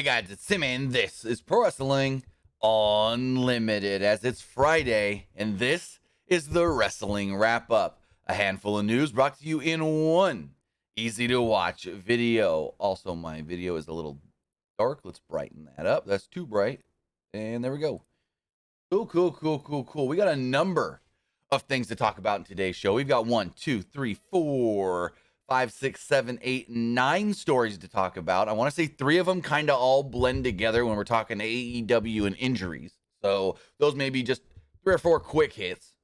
Hey guys, it's Sim, and this is Pro Wrestling Unlimited, as it's Friday, and this is the Wrestling Wrap-Up. A handful of news brought to you in one easy-to-watch video. Also, my video is a little dark. Let's brighten that up. That's too bright. And there we go. Cool. We got a number of things to talk about in today's show. We've got 1, 2, 3, 4, 5, 6, 7, 8, 9 stories to talk about. I want to say 3 of them kind of all blend together when we're talking AEW and injuries. So those may be just 3 or 4 quick hits.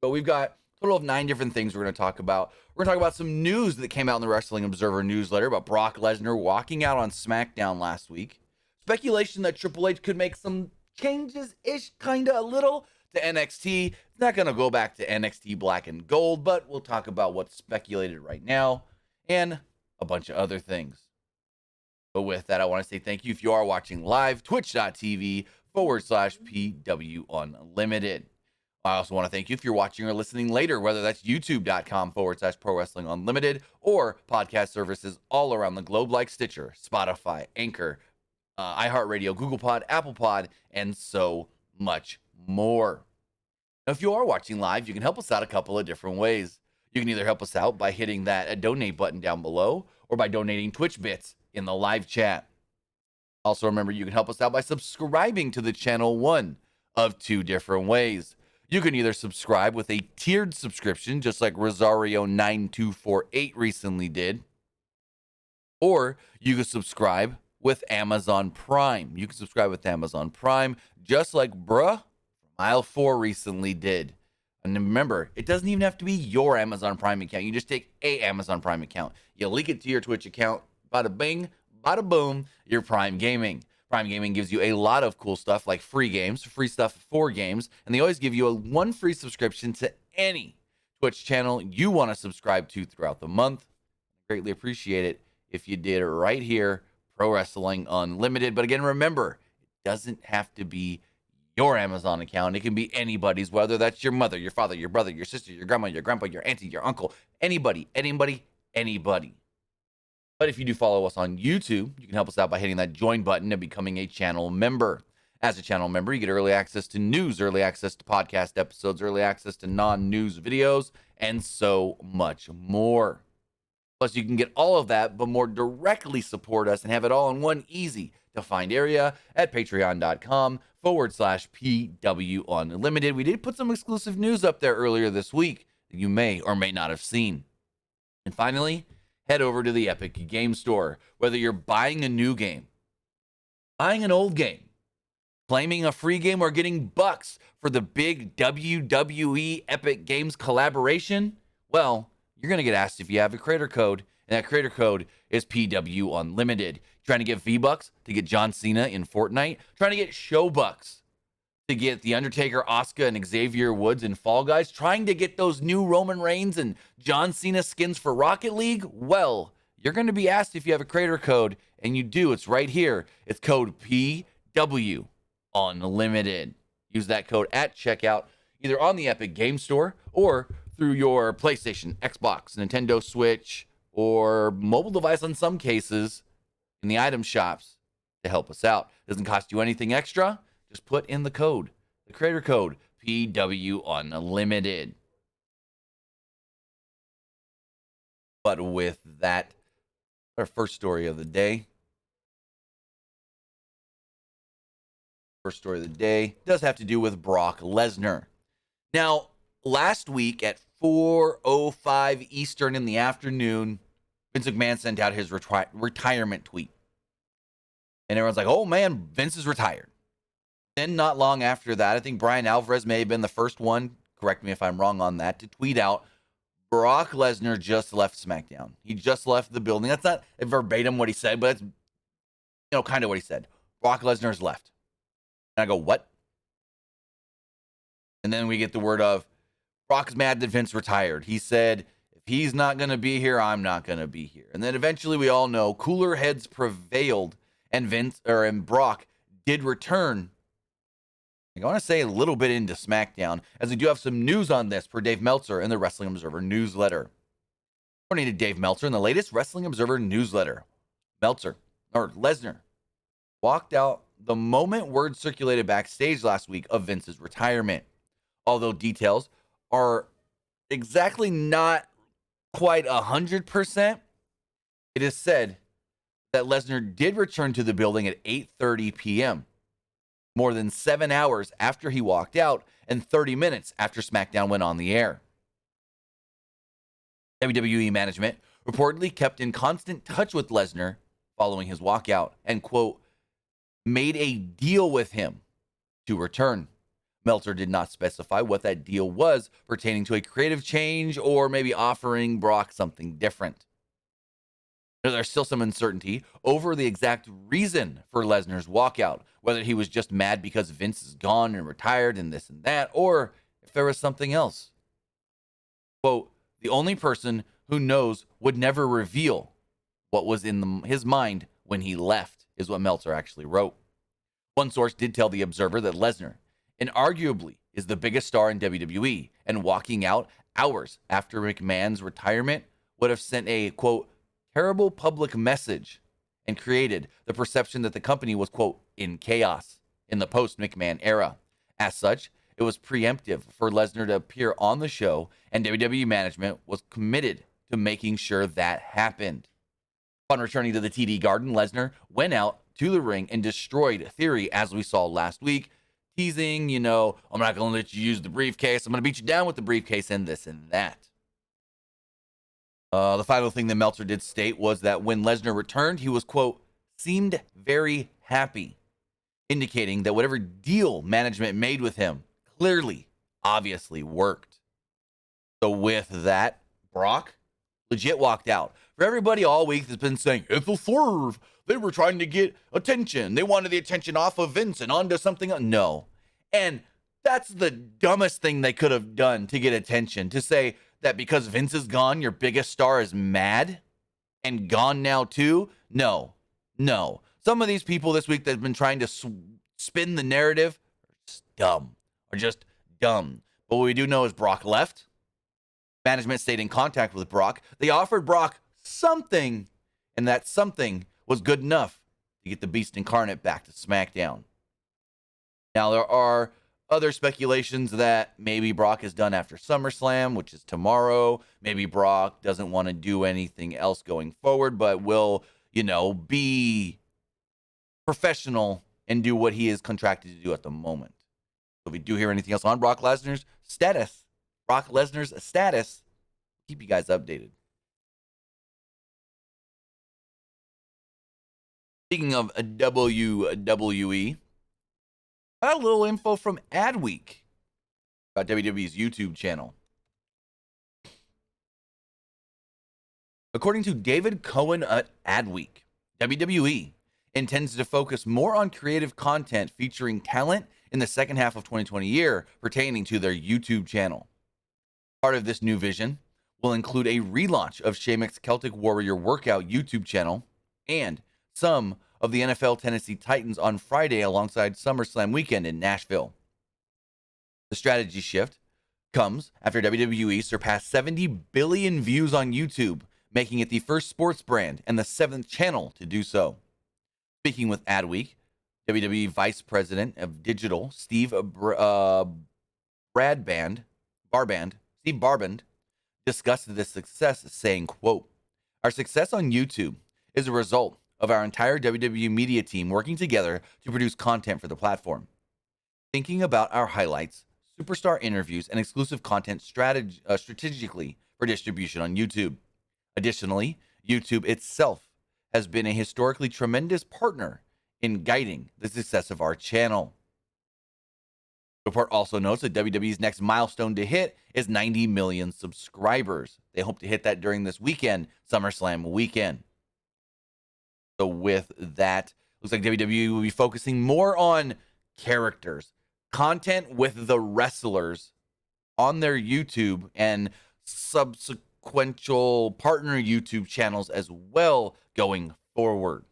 But we've got a total of 9 different things we're going to talk about. We're going to talk about some news that came out in the Wrestling Observer newsletter about Brock Lesnar walking out on SmackDown last week. Speculation that Triple H could make some changes-ish, kind of a little, to NXT. It's not going to go back to NXT Black and Gold, but we'll talk about what's speculated right now and a bunch of other things. But with that, I want to say thank you if you are watching live, twitch.tv/PW Unlimited. I also want to thank you if you're watching or listening later, whether that's youtube.com/Pro Wrestling Unlimited or podcast services all around the globe like Stitcher, Spotify, Anchor, iHeartRadio, Google Pod, Apple Pod, and so much more. Now, if you are watching live, you can help us out a couple of different ways. You can either help us out by hitting that donate button down below or by donating Twitch bits in the live chat. Also, remember, you can help us out by subscribing to the channel one of 2 different ways. You can either subscribe with a tiered subscription, just like Rosario9248 recently did, or you can subscribe with Amazon Prime. You can subscribe with Amazon Prime, just like Bruh Mile 4 recently did. And remember, it doesn't even have to be your Amazon Prime account. You just take a Amazon Prime account. You link it to your Twitch account. Bada bing, bada boom, you're Prime Gaming. Prime Gaming gives you a lot of cool stuff like free games, free stuff for games, and they always give you one free subscription to any Twitch channel you want to subscribe to throughout the month. I greatly appreciate it if you did it right here, Pro Wrestling Unlimited. But again, remember, it doesn't have to be your Amazon account. It can be anybody's, whether that's your mother, your father, your brother, your sister, your grandma, your grandpa, your auntie, your uncle, anybody. But if you do follow us on YouTube, you can help us out by hitting that join button and becoming a channel member. As a channel member, you get early access to news, early access to podcast episodes, early access to non-news videos, and so much more. Plus, you can get all of that, but more directly support us and have it all in one easy to find area at patreon.com/PW Unlimited. We did put some exclusive news up there earlier this week that you may or may not have seen. And finally, head over to the Epic Game Store. Whether you're buying a new game, buying an old game, claiming a free game, or getting bucks for the big WWE Epic Games collaboration, well, you're going to get asked if you have a creator code, and that creator code is PW Unlimited. Trying to get V-Bucks to get John Cena in Fortnite? Trying to get show bucks to get The Undertaker, Asuka, and Xavier Woods in Fall Guys? Trying to get those new Roman Reigns and John Cena skins for Rocket League? Well, you're going to be asked if you have a creator code, and you do. It's right here. It's code PW Unlimited. Use that code at checkout, either on the Epic Game Store or through your PlayStation, Xbox, Nintendo Switch, or mobile device in some cases in the item shops to help us out. Doesn't cost you anything extra. Just put in the code, the creator code, PW Unlimited. But with that, our first story of the day. First story of the day does have to do with Brock Lesnar. Now, last week at 4:05 Eastern in the afternoon, Vince McMahon sent out his retirement tweet. And everyone's like, oh man, Vince is retired. Then not long after that, I think Brian Alvarez may have been the first one, correct me if I'm wrong on that, to tweet out, Brock Lesnar just left SmackDown. He just left the building. That's not verbatim what he said, but that's, kind of what he said. Brock Lesnar's left. And I go, what? And then we get the word of, Brock's mad that Vince retired. He said, if he's not going to be here, I'm not going to be here. And then eventually we all know cooler heads prevailed and Brock did return. I want to say a little bit into SmackDown, as we do have some news on this per Dave Meltzer in the Wrestling Observer newsletter. According to Dave Meltzer in the latest Wrestling Observer newsletter, Lesnar walked out the moment word circulated backstage last week of Vince's retirement. Although details are exactly not quite 100%, it is said that Lesnar did return to the building at 8:30 p.m., more than 7 hours after he walked out and 30 minutes after SmackDown went on the air. WWE management reportedly kept in constant touch with Lesnar following his walkout and, quote, made a deal with him to return. Meltzer did not specify what that deal was, pertaining to a creative change or maybe offering Brock something different. There's still some uncertainty over the exact reason for Lesnar's walkout, whether he was just mad because Vince is gone and retired and this and that, or if there was something else. Quote, the only person who knows would never reveal what was in his mind when he left, is what Meltzer actually wrote. One source did tell The Observer that Lesnar, and arguably is the biggest star in WWE, and walking out hours after McMahon's retirement would have sent a, quote, terrible public message and created the perception that the company was, quote, in chaos in the post-McMahon era. As such, it was preemptive for Lesnar to appear on the show, and WWE management was committed to making sure that happened. Upon returning to the TD Garden, Lesnar went out to the ring and destroyed Theory, as we saw last week, teasing, I'm not going to let you use the briefcase. I'm going to beat you down with the briefcase and this and that. The final thing that Meltzer did state was that when Lesnar returned, he was, quote, seemed very happy, indicating that whatever deal management made with him clearly, obviously worked. So with that, Brock legit walked out. For everybody all week that's been saying, it's a swerve. They were trying to get attention. They wanted the attention off of Vince and onto something else. No. And that's the dumbest thing they could have done to get attention, to say that because Vince is gone, your biggest star is mad and gone now too. No. Some of these people this week that have been trying to spin the narrative are just dumb. But what we do know is Brock left. Management stayed in contact with Brock. They offered Brock something, and that something was good enough to get the Beast Incarnate back to SmackDown. Now, there are other speculations that maybe Brock is done after SummerSlam, which is tomorrow. Maybe Brock doesn't want to do anything else going forward, but will, be professional and do what he is contracted to do at the moment. So if we do hear anything else on Brock Lesnar's status, keep you guys updated. Speaking of WWE, I got a little info from Adweek about WWE's YouTube channel. According to David Cohen at Adweek, WWE intends to focus more on creative content featuring talent in the second half of 2020 year pertaining to their YouTube channel. Part of this new vision will include a relaunch of Sheamus Celtic Warrior Workout YouTube channel and some of the NFL Tennessee Titans on Friday alongside SummerSlam weekend in Nashville. The strategy shift comes after WWE surpassed 70 billion views on YouTube, making it the first sports brand and the 7th channel to do so. Speaking with Adweek, WWE Vice President of Digital, Steve Barband, discussed this success, saying, quote, our success on YouTube is a result of our entire WWE media team working together to produce content for the platform. Thinking about our highlights, superstar interviews, and exclusive content strategically for distribution on YouTube. Additionally, YouTube itself has been a historically tremendous partner in guiding the success of our channel. The report also notes that WWE's next milestone to hit is 90 million subscribers. They hope to hit that during this weekend, SummerSlam weekend. So with that, looks like WWE will be focusing more on characters, content with the wrestlers on their YouTube and subsequential partner YouTube channels as well going forward.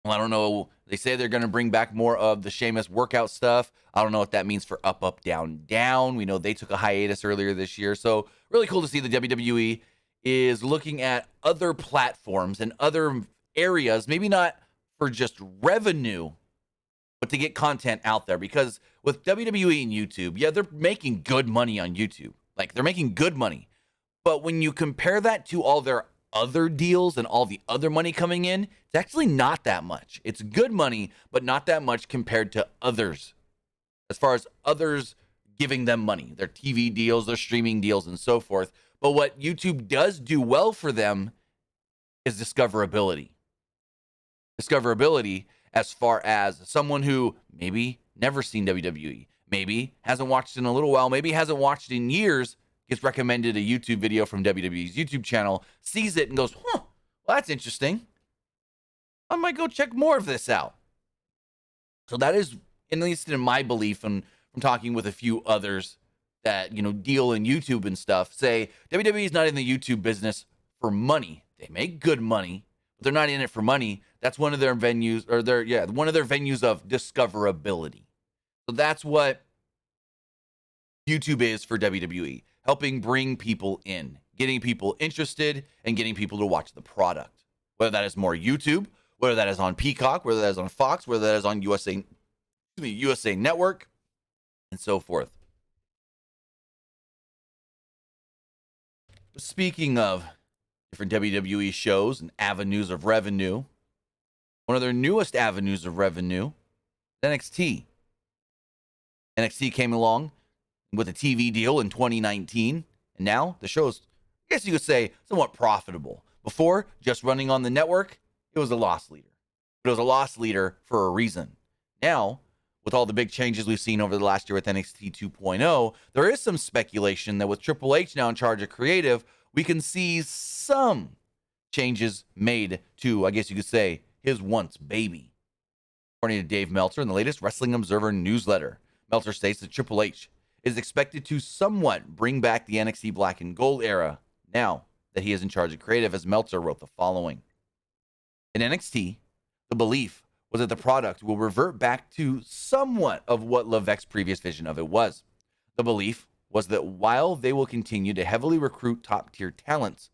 Well, I don't know. They say they're going to bring back more of the Sheamus workout stuff. I don't know what that means for Up, Up, Down, Down. We know they took a hiatus earlier this year. So really cool to see the WWE is looking at other platforms and other areas, maybe not for just revenue, but to get content out there. Because with WWE and YouTube, yeah, they're making good money on YouTube. Like, they're making good money. But when you compare that to all their other deals and all the other money coming in, it's actually not that much. It's good money, but not that much compared to others. As far as others giving them money, their TV deals, their streaming deals, and so forth. But what YouTube does do well for them is discoverability. Discoverability as far as someone who maybe never seen WWE, maybe hasn't watched in a little while, maybe hasn't watched in years, gets recommended a YouTube video from WWE's YouTube channel, sees it and goes, well, that's interesting. I might go check more of this out. So that is, at least in my belief, and from talking with a few others that, deal in YouTube and stuff, say WWE is not in the YouTube business for money. They make good money, but they're not in it for money. That's one of their venues, one of their venues of discoverability. So that's what YouTube is for WWE, helping bring people in, getting people interested, and getting people to watch the product. Whether that is more YouTube, whether that is on Peacock, whether that is on Fox, whether that is on USA Network, and so forth. Speaking of different WWE shows and avenues of revenue, one of their newest avenues of revenue, NXT. NXT came along with a TV deal in 2019, and now the show's, I guess you could say, somewhat profitable. Before, just running on the network, it was a loss leader. But it was a loss leader for a reason. Now, with all the big changes we've seen over the last year with NXT 2.0, there is some speculation that with Triple H now in charge of creative, we can see some changes made to, I guess you could say, his once baby. According to Dave Meltzer in the latest Wrestling Observer newsletter, Meltzer states that Triple H is expected to somewhat bring back the NXT Black and Gold era now that he is in charge of creative, as Meltzer wrote the following. In NXT, the belief was that the product will revert back to somewhat of what Levesque's previous vision of it was. The belief was that while they will continue to heavily recruit top-tier talents,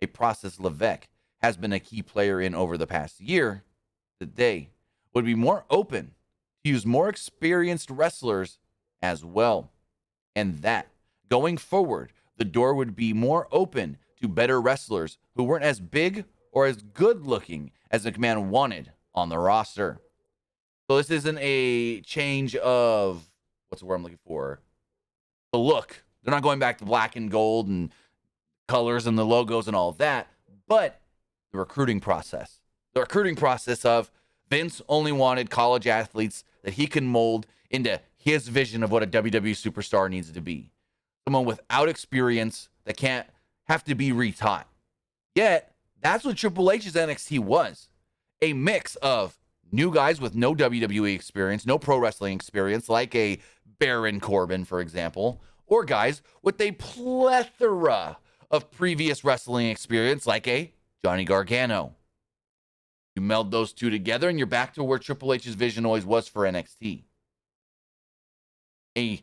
a process Levesque has been a key player in over the past year, that they would be more open to use more experienced wrestlers as well. And that, going forward, the door would be more open to better wrestlers who weren't as big or as good-looking as McMahon wanted on the roster. So this isn't a change of, what's the word I'm looking for? The look. They're not going back to black and gold and colors and the logos and all of that, but the recruiting process. The recruiting process of Vince only wanted college athletes that he can mold into his vision of what a WWE superstar needs to be. Someone without experience that can't have to be retaught. Yet, that's what Triple H's NXT was. A mix of new guys with no WWE experience, no pro wrestling experience, like a Baron Corbin, for example, or guys with a plethora of previous wrestling experience, like a Johnny Gargano. You meld those two together, and you're back to where Triple H's vision always was for NXT. A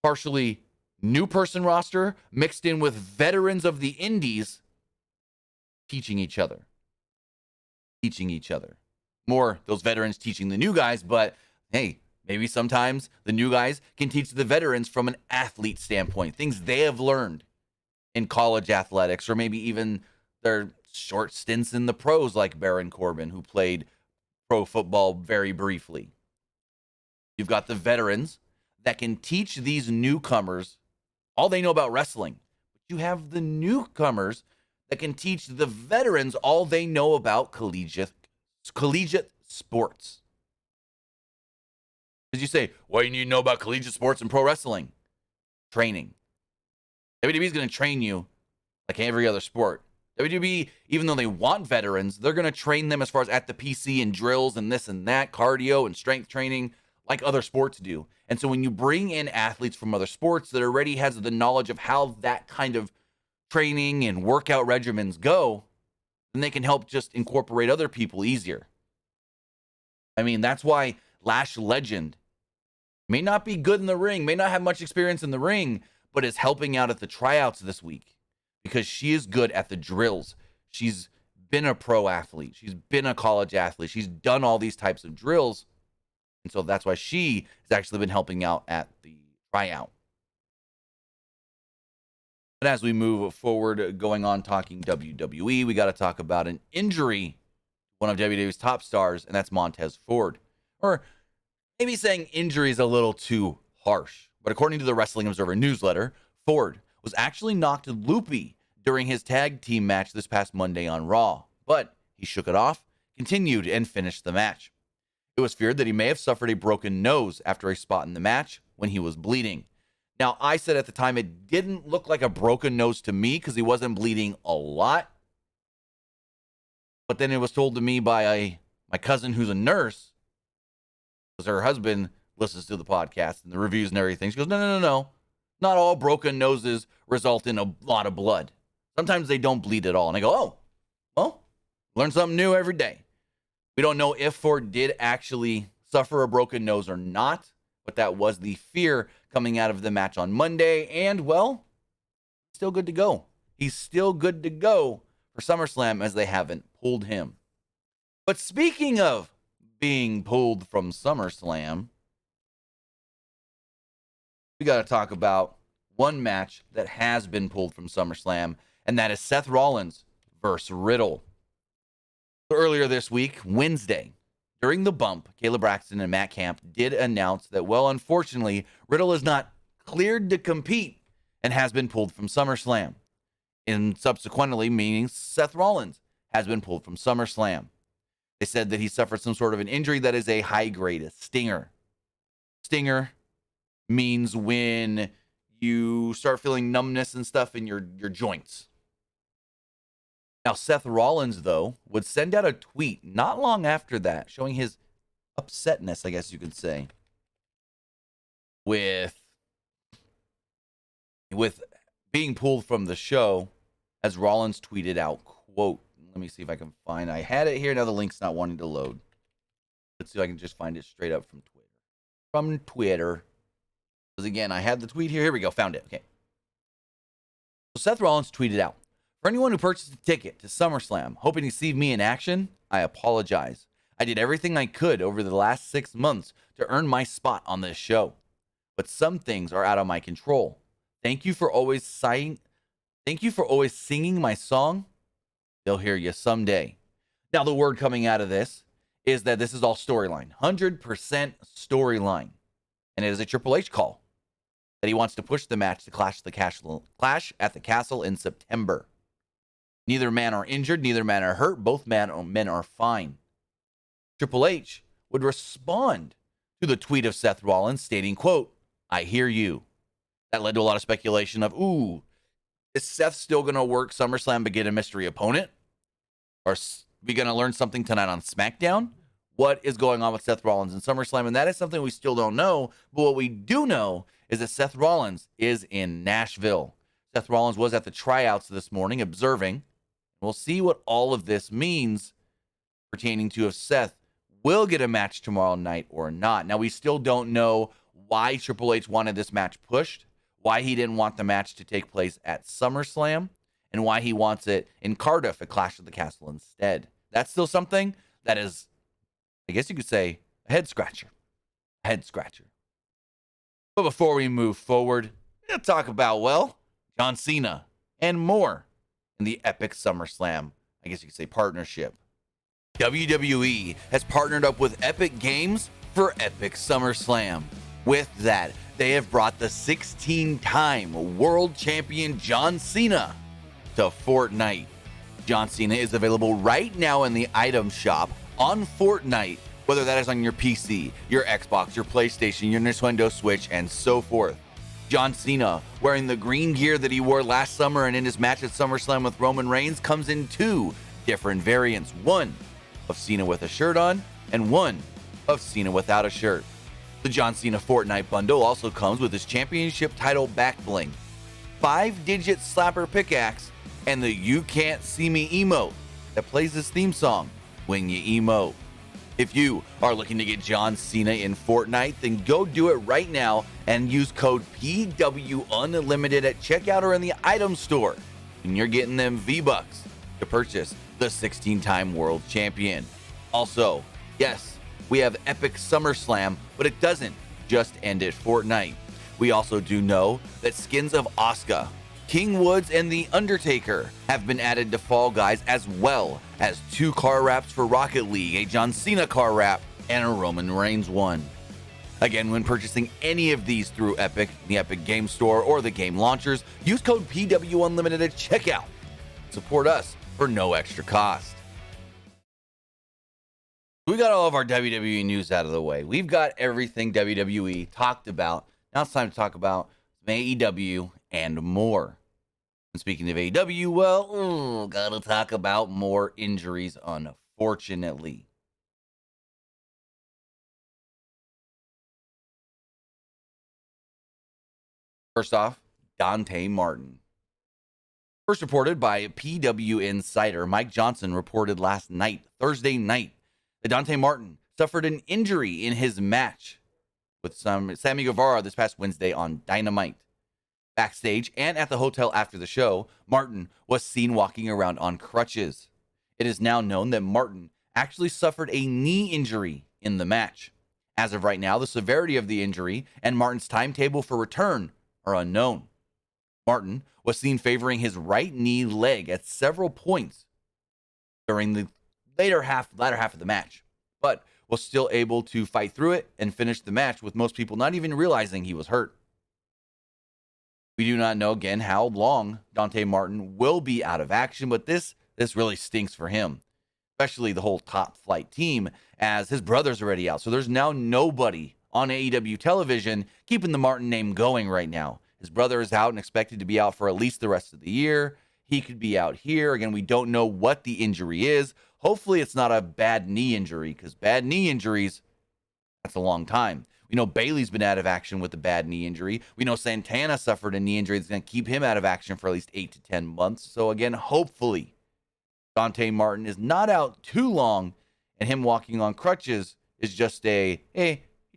partially new person roster mixed in with veterans of the indies teaching each other. More those veterans teaching the new guys, but hey, maybe sometimes the new guys can teach the veterans from an athlete standpoint, things they have learned in college athletics, or maybe even their short stints in the pros, like Baron Corbin, who played pro football very briefly. You've got the veterans that can teach these newcomers all they know about wrestling. But you have the newcomers that can teach the veterans all they know about collegiate sports. As you say, what do you need to know about collegiate sports and pro wrestling? Training. WWE is going to train you like every other sport. WWE, even though they want veterans, they're going to train them as far as at the PC and drills and this and that, cardio and strength training, like other sports do. And so when you bring in athletes from other sports that already has the knowledge of how that kind of training and workout regimens go, then they can help just incorporate other people easier. I mean, that's why Lash Legend may not be good in the ring, may not have much experience in the ring, but is helping out at the tryouts this week because she is good at the drills. She's been a pro athlete. She's been a college athlete. She's done all these types of drills. And so that's why she has actually been helping out at the tryout. But as we move forward, going on talking WWE, we got to talk about an injury, one of WWE's top stars, and that's Montez Ford. Or maybe saying injury is a little too harsh. But according to the Wrestling Observer newsletter, Ford was actually knocked loopy during his tag team match this past Monday on Raw. But he shook it off, continued, and finished the match. It was feared that he may have suffered a broken nose after a spot in the match when he was bleeding. Now, I said at the time it didn't look like a broken nose to me because he wasn't bleeding a lot. But then it was told to me by my cousin who's a nurse, because her husband listens to the podcast and the reviews and everything. She goes, no. Not all broken noses result in a lot of blood. Sometimes they don't bleed at all. And I go, oh, well, learn something new every day. We don't know if Ford did actually suffer a broken nose or not, but that was the fear coming out of the match on Monday. And, well, still good to go. He's still good to go for SummerSlam as they haven't pulled him. But speaking of being pulled from SummerSlam, we got to talk about one match that has been pulled from SummerSlam, and that is Seth Rollins versus Riddle. Earlier this week, Wednesday, during the bump, Kayla Braxton and Matt Camp did announce that, well, unfortunately, Riddle is not cleared to compete and has been pulled from SummerSlam. And subsequently, meaning Seth Rollins has been pulled from SummerSlam. They said that he suffered some sort of an injury that is a high-grade stinger. Stinger means when you start feeling numbness and stuff in your joints. Now, Seth Rollins, though, would send out a tweet not long after that showing his upsetness, I guess you could say, with being pulled from the show, as Rollins tweeted out, quote, let me see if I can find, I had it here, now the link's not wanting to load. Let's see if I can just find it straight up from Twitter. Because again, I had the tweet here. Here we go. Found it. Okay. So Seth Rollins tweeted out, for anyone who purchased a ticket to SummerSlam hoping to see me in action, I apologize. I did everything I could over the last 6 months to earn my spot on this show. But some things are out of my control. Thank you for always singing my song. They'll hear you someday. Now, the word coming out of this is that this is all storyline. 100% storyline. And it is a Triple H call that he wants to push the match to Clash at the Castle in September. Neither man are injured. Neither man are hurt. Both men are fine. Triple H would respond to the tweet of Seth Rollins stating, quote, I hear you. That led to a lot of speculation of, ooh, is Seth still going to work SummerSlam but get a mystery opponent? Or are we going to learn something tonight on SmackDown? What is going on with Seth Rollins in SummerSlam? And that is something we still don't know. But what we do know is that Seth Rollins is in Nashville. Seth Rollins was at the tryouts this morning observing. We'll see what all of this means pertaining to if Seth will get a match tomorrow night or not. Now, we still don't know why Triple H wanted this match pushed, why he didn't want the match to take place at SummerSlam, and why he wants it in Cardiff at Clash of the Castle instead. That's still something that is, I guess you could say, a head scratcher. But before we move forward, we'll talk about, well, John Cena and more in the Epic SummerSlam, I guess you could say, partnership. WWE has partnered up with Epic Games for Epic SummerSlam. With that, they have brought the 16-time world champion John Cena to Fortnite. John Cena is available right now in the item shop on Fortnite, whether that is on your PC, your Xbox, your PlayStation, your Nintendo Switch, and so forth. John Cena, wearing the green gear that he wore last summer and in his match at SummerSlam with Roman Reigns, comes in two different variants. One of Cena with a shirt on, and one of Cena without a shirt. The John Cena Fortnite bundle also comes with his championship title back bling, 5-digit slapper pickaxe, and the You Can't See Me emote that plays his theme song when you emote. If you are looking to get John Cena in Fortnite, then go do it right now and use code PW Unlimited at checkout or in the item store. And you're getting them V-Bucks to purchase the 16-time world champion. Also, yes, we have Epic SummerSlam, but it doesn't just end at Fortnite. We also do know that skins of Asuka, King Woods, and The Undertaker have been added to Fall Guys, as well as 2 car wraps for Rocket League, a John Cena car wrap, and a Roman Reigns one. Again, when purchasing any of these through Epic, the Epic Game Store, or the game launchers, use code PWU Unlimited at checkout. Support us for no extra cost. We got all of our WWE news out of the way. We've got everything WWE talked about. Now it's time to talk about AEW and more. And speaking of AEW, well, gotta talk about more injuries, unfortunately. First off, Dante Martin. First reported by PW Insider, Mike Johnson reported last night, Thursday night, that Dante Martin suffered an injury in his match with Sammy Guevara this past Wednesday on Dynamite. Backstage and at the hotel after the show, Martin was seen walking around on crutches. It is now known that Martin actually suffered a knee injury in the match. As of right now, the severity of the injury and Martin's timetable for return are unknown. Martin was seen favoring his right knee leg at several points during the latter half of the match, but was still able to fight through it and finish the match with most people not even realizing he was hurt. We do not know, again, how long Dante Martin will be out of action, but this really stinks for him, especially the whole Top Flight team, as his brother's already out. So there's now nobody on AEW television keeping the Martin name going right now. His brother is out and expected to be out for at least the rest of the year. He could be out here. Again, we don't know what the injury is. Hopefully it's not a bad knee injury, because bad knee injuries, that's a long time. We know Bayley's been out of action with a bad knee injury. We know Santana suffered a knee injury that's going to keep him out of action for at least 8 to 10 months. So again, hopefully Dante Martin is not out too long, and him walking on crutches is just he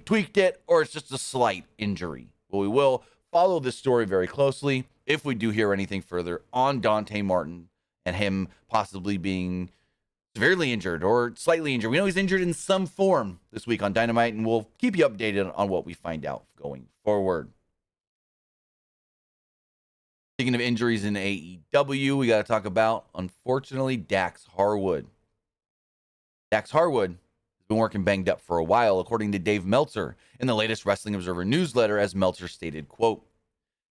tweaked it, or it's just a slight injury. But we will follow this story very closely if we do hear anything further on Dante Martin and him possibly being severely injured or slightly injured. We know he's injured in some form this week on Dynamite, and we'll keep you updated on what we find out going forward. Speaking of injuries in AEW, we got to talk about, unfortunately, Jax Harwood. Jax Harwood has been working banged up for a while, according to Dave Meltzer in the latest Wrestling Observer newsletter, as Meltzer stated, quote,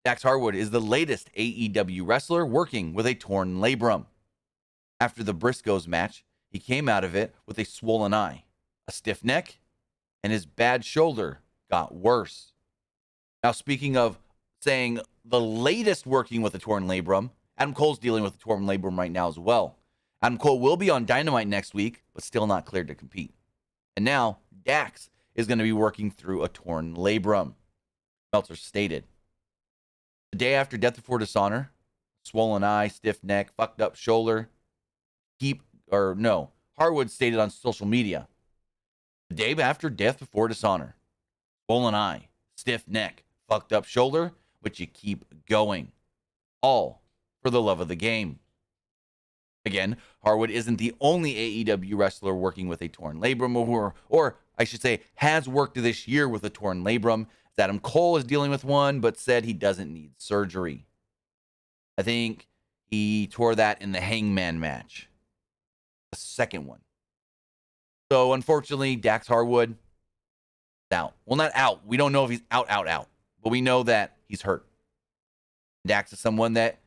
Jax Harwood is the latest AEW wrestler working with a torn labrum. After the Briscoes match, he came out of it with a swollen eye, a stiff neck, and his bad shoulder got worse. Now, speaking of saying the latest working with a torn labrum, Adam Cole's dealing with a torn labrum right now as well. Adam Cole will be on Dynamite next week, but still not cleared to compete. And now, Dax is going to be working through a torn labrum. Meltzer stated, the day after Death Before Dishonor, swollen eye, stiff neck, fucked up shoulder, Harwood stated on social media, the day after Death Before Dishonor, swollen eye, stiff neck, fucked up shoulder, but you keep going. All for the love of the game. Again, Harwood isn't the only AEW wrestler working with a torn labrum, or I should say, has worked this year with a torn labrum. Adam Cole is dealing with one, but said he doesn't need surgery. I think he tore that in the Hangman match. The second one. So, unfortunately, Jax Harwood is out. Well, not out. We don't know if he's out. But we know that he's hurt. Dax is someone that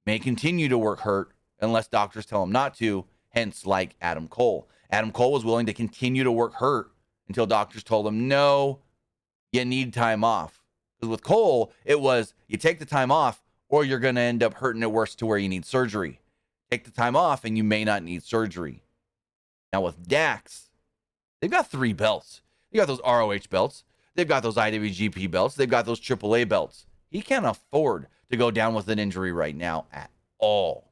may continue to work hurt unless doctors tell him not to, hence like Adam Cole. Adam Cole was willing to continue to work hurt until doctors told him, no, you need time off. Because with Cole, it was you take the time off or you're going to end up hurting it worse to where you need surgery. Take the time off and you may not need surgery. Now with Dax, they've got 3 belts. They got those ROH belts. They've got those IWGP belts. They've got those AAA belts. He can't afford to go down with an injury right now at all.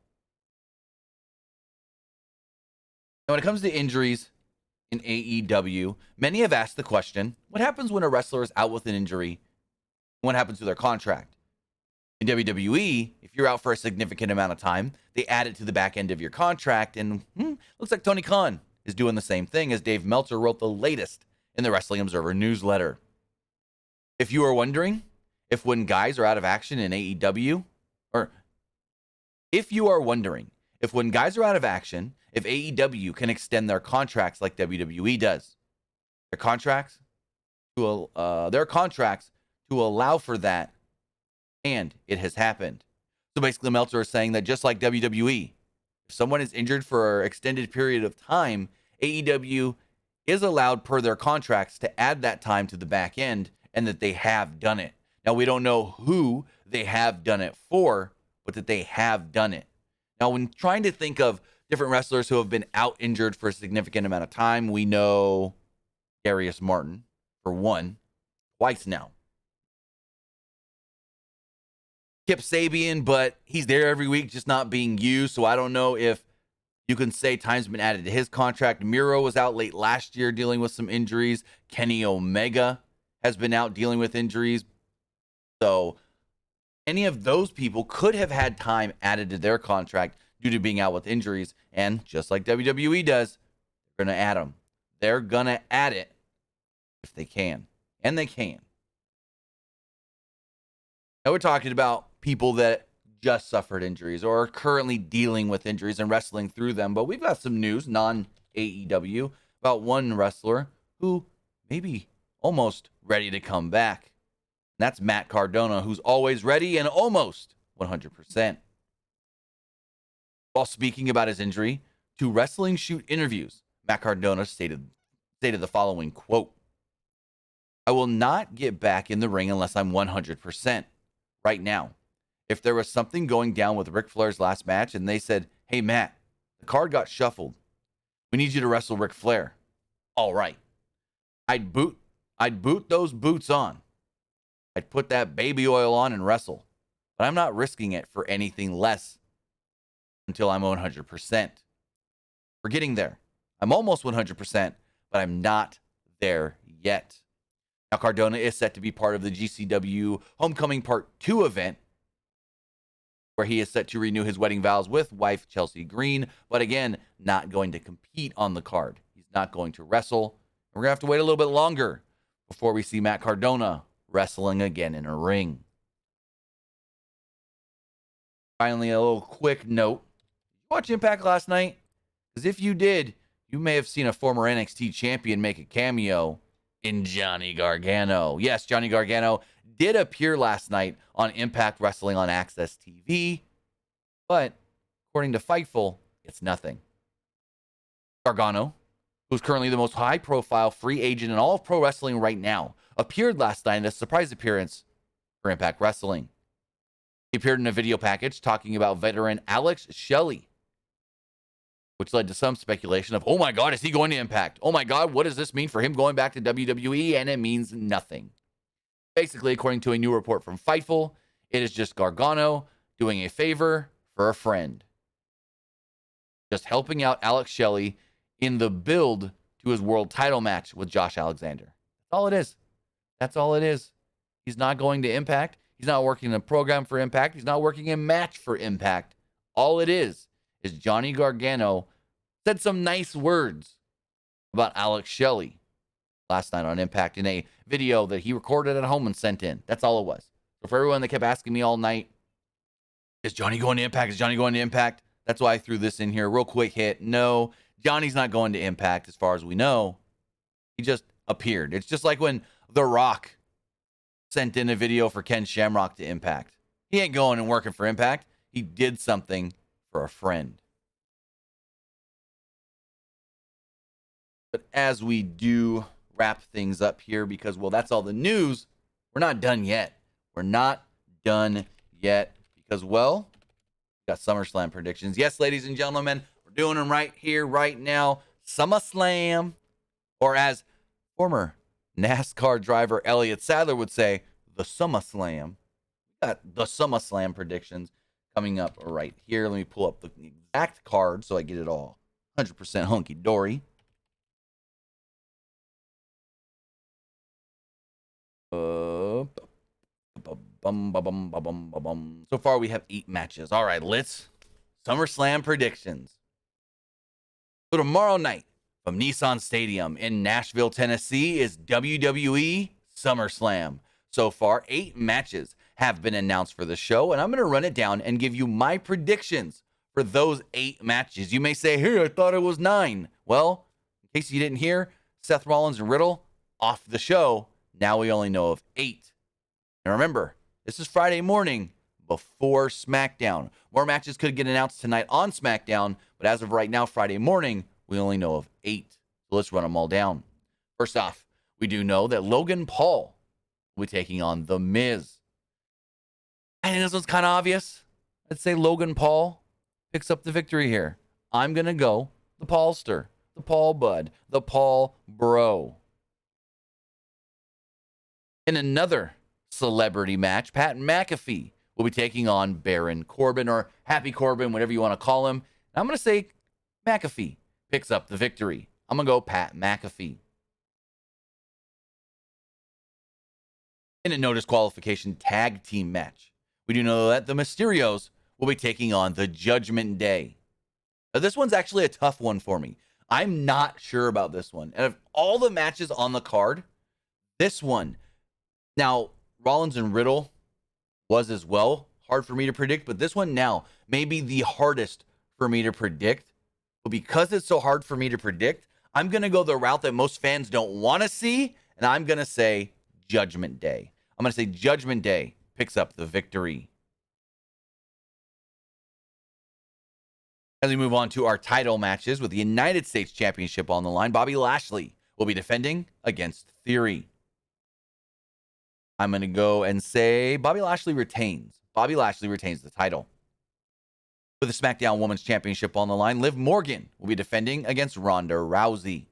Now, when it comes to injuries in AEW, many have asked the question, what happens when a wrestler is out with an injury? What happens to their contract? In WWE, if you're out for a significant amount of time, they add it to the back end of your contract, and looks like Tony Khan is doing the same thing, as Dave Meltzer wrote the latest in the Wrestling Observer newsletter. If you are wondering if when guys are out of action in AEW, or if you are wondering if when guys are out of action, if AEW can extend their contracts like WWE does, their contracts to allow for that, and it has happened. So basically, Meltzer is saying that just like WWE, if someone is injured for an extended period of time, AEW is allowed per their contracts to add that time to the back end, and that they have done it. Now, we don't know who they have done it for, but that they have done it. Now, when trying to think of different wrestlers who have been out injured for a significant amount of time, we know Darius Martin, for one, twice now. Kip Sabian, but he's there every week, just not being used. So I don't know if you can say time's been added to his contract. Miro was out late last year dealing with some injuries. Kenny Omega has been out dealing with injuries. So any of those people could have had time added to their contract due to being out with injuries. And just like WWE does, they're going to add them. They're going to add it if they can. And they can. Now we're talking about people that just suffered injuries or are currently dealing with injuries and wrestling through them. But we've got some news, non-AEW, about one wrestler who may be almost ready to come back. And that's Matt Cardona, who's always ready and almost 100%. While speaking about his injury to Wrestling Shoot interviews, Matt Cardona stated the following quote: "I will not get back in the ring unless I'm 100% right now. If there was something going down with Ric Flair's last match and they said, 'Hey Matt, the card got shuffled. We need you to wrestle Ric Flair.' All right. I'd boot those boots on. I'd put that baby oil on and wrestle. But I'm not risking it for anything less until I'm 100%. We're getting there. I'm almost 100%, but I'm not there yet." Now, Cardona is set to be part of the GCW Homecoming Part 2 event, where he is set to renew his wedding vows with wife Chelsea Green, but again, not going to compete on the card. He's not going to wrestle. We're going to have to wait a little bit longer before we see Matt Cardona wrestling again in a ring. Finally, a little quick note. Did you watch Impact last night? Because if you did, you may have seen a former NXT champion make a cameo in Johnny Gargano. Yes, Johnny Gargano did appear last night on Impact Wrestling on Access TV, but according to Fightful, it's nothing. Gargano, who's currently the most high-profile free agent in all of pro wrestling right now, appeared last night in a surprise appearance for Impact Wrestling. He appeared in a video package talking about veteran Alex Shelley, which led to some speculation of, oh my God, is he going to Impact? Oh my God, what does this mean for him going back to WWE? And it means nothing. Basically, according to a new report from Fightful, it is just Gargano doing a favor for a friend. Just helping out Alex Shelley in the build to his world title match with Josh Alexander. That's all it is. That's all it is. He's not going to Impact. He's not working in a program for Impact. He's not working a match for Impact. All it is Johnny Gargano said some nice words about Alex Shelley last night on Impact in a video that he recorded at home and sent in. That's all it was. So for everyone that kept asking me all night, is Johnny going to Impact? Is Johnny going to Impact? That's why I threw this in here. Real quick hit. No, Johnny's not going to Impact as far as we know. He just appeared. It's just like when The Rock sent in a video for Ken Shamrock to Impact. He ain't going and working for Impact. He did something for a friend. But as we do wrap things up here, because, well, that's all the news, we're not done yet. We're not done yet because, well, we got SummerSlam predictions. Yes, ladies and gentlemen, we're doing them right here, right now. SummerSlam, or as former NASCAR driver Elliott Sadler would say, the SummerSlam. We got the SummerSlam predictions coming up right here. Let me pull up the exact card so I get it all 100% hunky-dory. So far, we have 8 matches. All right, let's SummerSlam predictions. So tomorrow night from Nissan Stadium in Nashville, Tennessee is WWE SummerSlam. So far, 8 matches have been announced for the show, and I'm going to run it down and give you my predictions for those 8 matches. You may say, hey, I thought it was 9. Well, in case you didn't hear, Seth Rollins and Riddle off the show. Now we only know of 8. And remember, this is Friday morning before SmackDown. More matches could get announced tonight on SmackDown, but as of right now, Friday morning, we only know of 8. So let's run them all down. First off, we do know that Logan Paul will be taking on The Miz. I think this one's kind of obvious. I'd say Logan Paul picks up the victory here. I'm going to go the Paulster, the Paul Bud, the Paul Bro. In another celebrity match, Pat McAfee will be taking on Baron Corbin, or Happy Corbin, whatever you want to call him. And I'm going to say McAfee picks up the victory. I'm going to go Pat McAfee. In a no disqualification tag team match, we do know that the Mysterios will be taking on the Judgment Day. Now, this one's actually a tough one for me. I'm not sure about this one. And of all the matches on the card, this one, now, Rollins and Riddle was as well hard for me to predict, but this one now may be the hardest for me to predict. But because it's so hard for me to predict, I'm going to go the route that most fans don't want to see, and I'm going to say Judgment Day. I'm going to say Judgment Day picks up the victory. As we move on to our title matches with the United States Championship on the line, Bobby Lashley will be defending against Theory. I'm going to go and say Bobby Lashley retains. Bobby Lashley retains the title. With the SmackDown Women's Championship on the line, Liv Morgan will be defending against Ronda Rousey.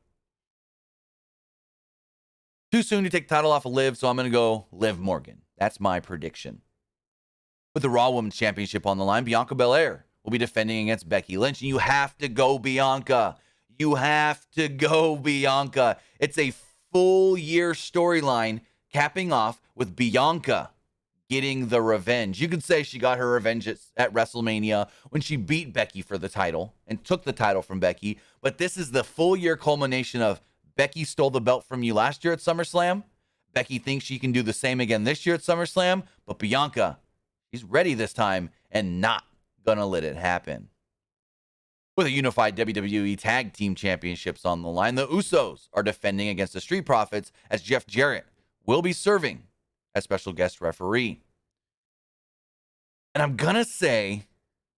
Too soon to take the title off of Liv, so I'm going to go Liv Morgan. That's my prediction. With the Raw Women's Championship on the line, Bianca Belair will be defending against Becky Lynch. And you have to go Bianca. You have to go Bianca. It's a full year storyline capping off with Bianca getting the revenge. You could say she got her revenge at WrestleMania when she beat Becky for the title and took the title from Becky. But this is the full year culmination of Becky stole the belt from you last year at SummerSlam. Becky thinks she can do the same again this year at SummerSlam. But Bianca, she's ready this time and not going to let it happen. With a unified WWE Tag Team Championships on the line, the Usos are defending against the Street Profits as Jeff Jarrett will be serving as special guest referee. And I'm going to say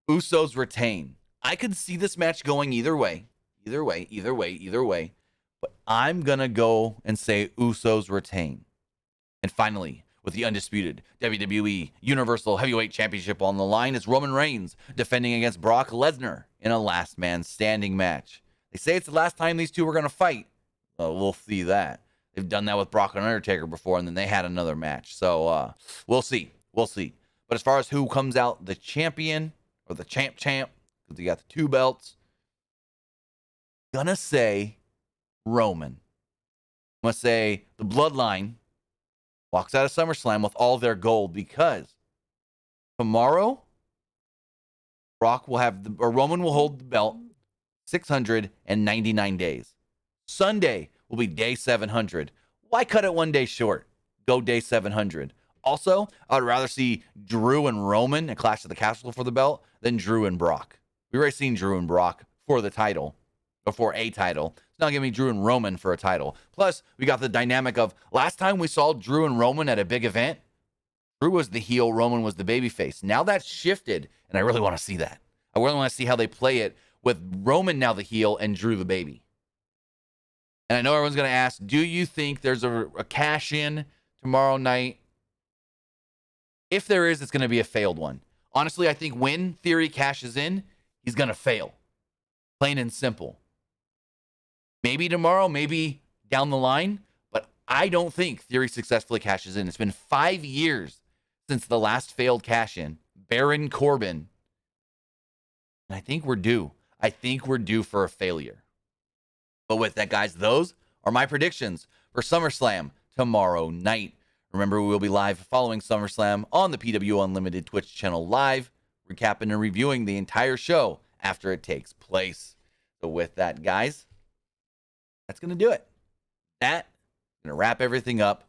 Usos retain. I could see this match going either way. But I'm going to go and say Usos retain. And finally, with the undisputed WWE Universal Heavyweight Championship on the line, is Roman Reigns defending against Brock Lesnar in a last man standing match. They say it's the last time these two are going to fight. Well, we'll see that. They've done that with Brock and Undertaker before, and then they had another match. So we'll see. But as far as who comes out the champion or the champ, because you got the 2 belts, gonna say Roman. I'm gonna say the Bloodline walks out of SummerSlam with all their gold, because tomorrow Roman will hold the belt 699 days. Sunday will be day 700. Why cut it one day short? Go day 700. Also, I would rather see Drew and Roman at Clash of the Castle for the belt than Drew and Brock. We've already seen Drew and Brock for the title, or for a title. It's not giving me Drew and Roman for a title. Plus, we got the dynamic of last time we saw Drew and Roman at a big event, Drew was the heel, Roman was the babyface. Now that's shifted, and I really want to see that. I really want to see how they play it with Roman now the heel and Drew the baby. And I know everyone's going to ask, do you think there's a cash-in tomorrow night? If there is, it's going to be a failed one. Honestly, I think when Theory cashes in, he's going to fail. Plain and simple. Maybe tomorrow, maybe down the line, but I don't think Theory successfully cashes in. It's been 5 years since the last failed cash-in. Baron Corbin. And I think we're due. I think we're due for a failure. But with that, guys, those are my predictions for SummerSlam tomorrow night. Remember, we will be live following SummerSlam on the PWU Unlimited Twitch channel live, recapping and reviewing the entire show after it takes place. So with that, guys, that's going to do it. That's going to wrap everything up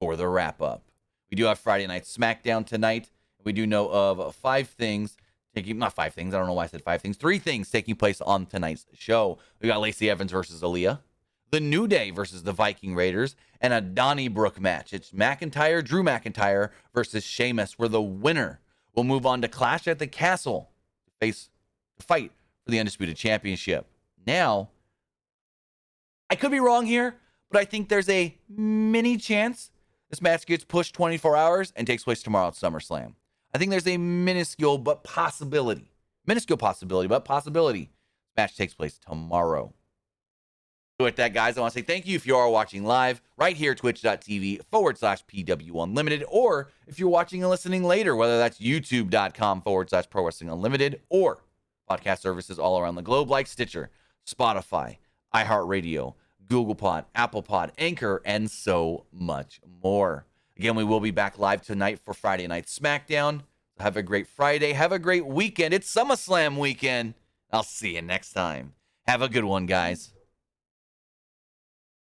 for the wrap-up. We do have Friday Night SmackDown tonight. We do know of three things taking place on tonight's show. We got Lacey Evans versus Aaliyah, The New Day versus the Viking Raiders, and a Donnybrook match. It's Drew McIntyre versus Sheamus, where the winner will move on to Clash at the Castle to fight for the Undisputed Championship. Now, I could be wrong here, but I think there's a mini chance this match gets pushed 24 hours and takes place tomorrow at SummerSlam. I think there's a minuscule possibility. This match takes place tomorrow. So with that, guys, I want to say thank you if you are watching live right here, twitch.tv/PW Unlimited, or if you're watching and listening later, whether that's youtube.com/Pro Wrestling Unlimited, or podcast services all around the globe like Stitcher, Spotify, iHeartRadio, Google Pod, Apple Pod, Anchor, and so much more. Again, we will be back live tonight for Friday Night SmackDown. Have a great Friday. Have a great weekend. It's SummerSlam weekend. I'll see you next time. Have a good one, guys.